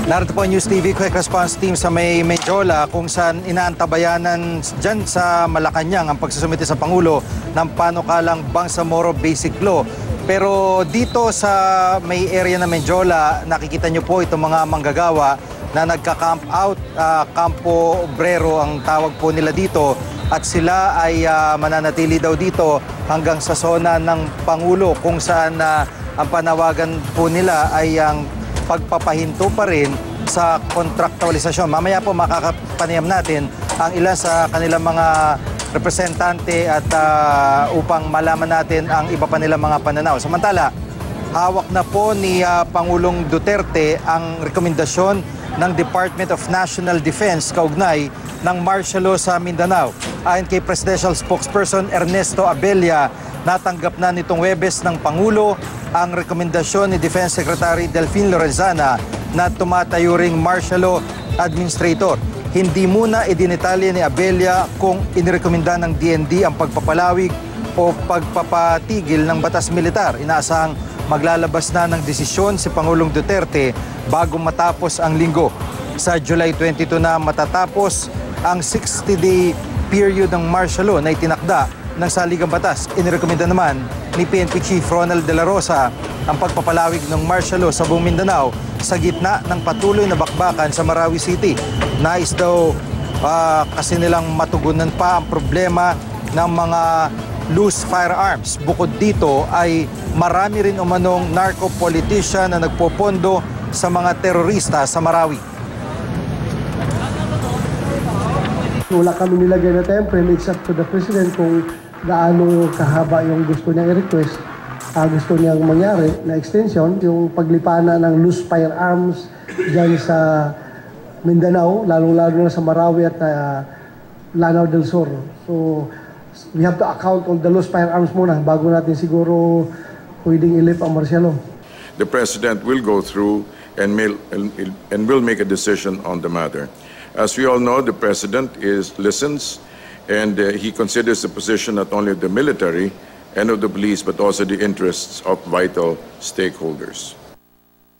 Narito po ang News TV Quick Response Team sa may Medjola kung saan inaantabayanan dyan sa Malacanang ang pagsusumite sa Pangulo ng panukalang Bangsamoro Basic Law. Pero dito sa may area na Medjola, nakikita nyo po itong mga manggagawa na nagka-camp out, Campo Obrero ang tawag po nila dito. At sila ay mananatili daw dito hanggang sa zona ng Pangulo kung saan ang panawagan po nila ay ang pagpapahinto pa rin sa kontraktualisasyon. Mamaya po makakapanayam natin ang ilan sa kanilang mga representante at upang malaman natin ang iba pa nilang mga pananaw. Samantala, hawak na po ni Pangulong Duterte ang rekomendasyon ng Department of National Defense kaugnay ng martial law sa Mindanao. Ayon kay Presidential Spokesperson Ernesto Abella, natanggap na nitong Huwebes ng Pangulo ang rekomendasyon ni Defense Secretary Delfin Lorenzana na tumatayo ring martial law administrator. Hindi muna idinetalye ni Abella kung inirekomenda ng DND ang pagpapalawig o pagpapatigil ng batas militar. Inaasahang maglalabas na ng desisyon si Pangulong Duterte bago matapos ang linggo. Sa July 22 na matatapos ang 60-day period ng martial law na itinakda ng Saligang Batas. Inirekomenda naman ni PNP Chief Ronald De La Rosa ang pagpapalawig ng martial law sa buong Mindanao sa gitna ng patuloy na bakbakan sa Marawi City. Nais daw kasi nilang matugunan pa ang problema ng mga loose firearms. Bukod dito ay marami rin umanong narco-politician na nagpopondo sa mga terorista sa Marawi. Wala kami nilagay na time frame except to the President kung gaano kahaba yung gusto niyang i-request. Gusto niyang mangyari na extension, yung paglipana ng loose firearms dyan sa Mindanao, lalong-lalo na sa Marawi at Lanao del Sur. So, we have to account on the loose firearms muna bago natin siguro pwedeng ilip ang martial law. The President will go through and will make a decision on the matter. As we all know, the President listens and he considers the position not only of the military and of the police but also the interests of vital stakeholders.